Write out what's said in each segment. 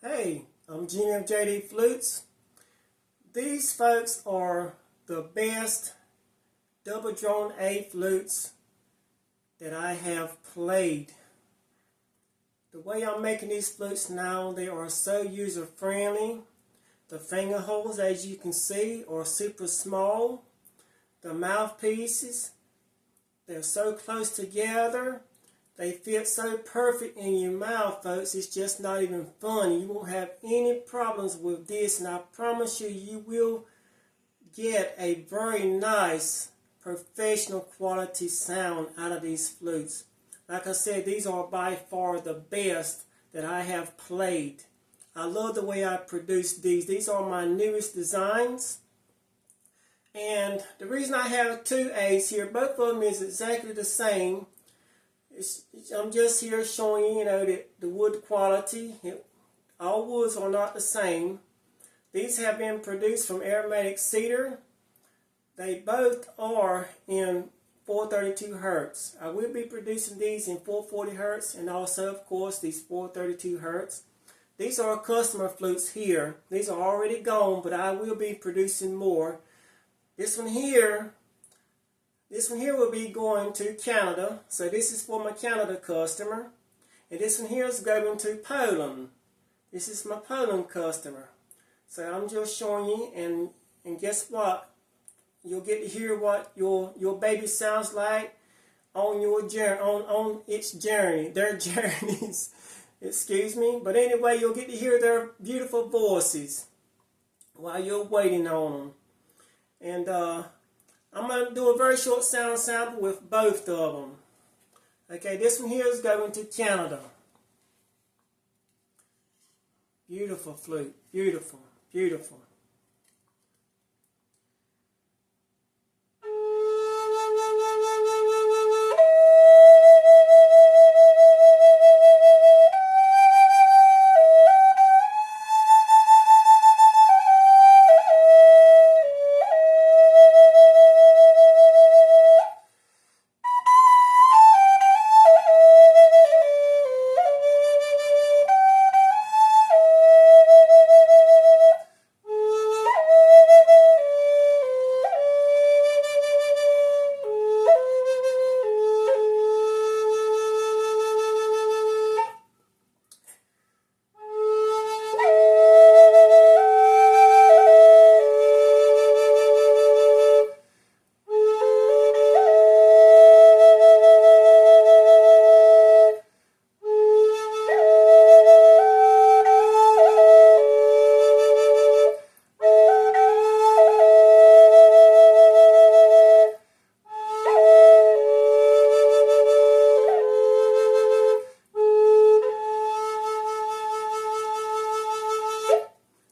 Hey, I'm Jimmy of JD Flutes. These folks are the best double drone A flutes that I have played. The way I'm making these flutes now, they are so user friendly. The finger holes, as you can see, are super small. The mouthpieces, they're so close together. They fit so perfect in your mouth, folks. It's just not even funny. You won't have any problems with this, and I promise you, you will get a very nice, professional quality sound out of these flutes. Like I said, these are by far the best that I have played. I love the way I produce these. These are my newest designs. And the reason I have two A's here, both of them is exactly the same. I'm just here showing you, the wood quality. All woods are not the same. These have been produced from aromatic cedar. They both are in 432 hertz. I will be producing these in 440 hertz and also, of course, these 432 hertz. These are customer flutes here. These are already gone, but I will be producing more. This one here will be going to Canada. So this is for my Canada customer. And this one here is going to Poland. This is my Poland customer. So I'm just showing you, and guess what? You'll get to hear what your baby sounds like on your journey, on its journey, their journeys. Excuse me. But anyway, you'll get to hear their beautiful voices while you're waiting on them. And I'm going to do a very short sound sample with both of them. Okay, this one here is going to Canada. Beautiful flute. Beautiful. Beautiful.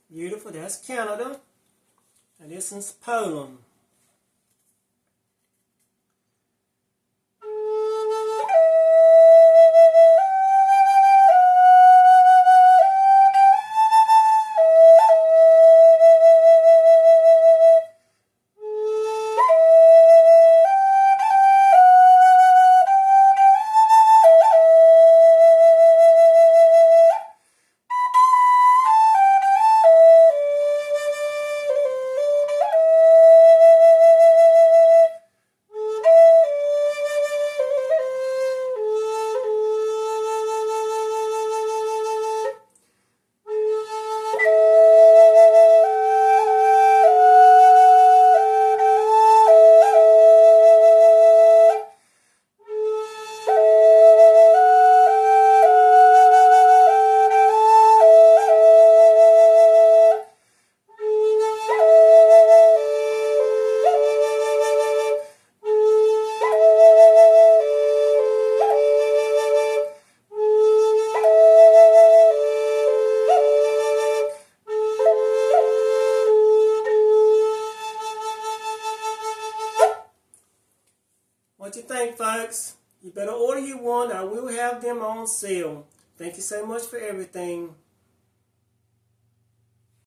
Beautiful, that's Canada, and this is Poland. What you think, folks? You better order you one. I will have them on sale. Thank you so much for everything.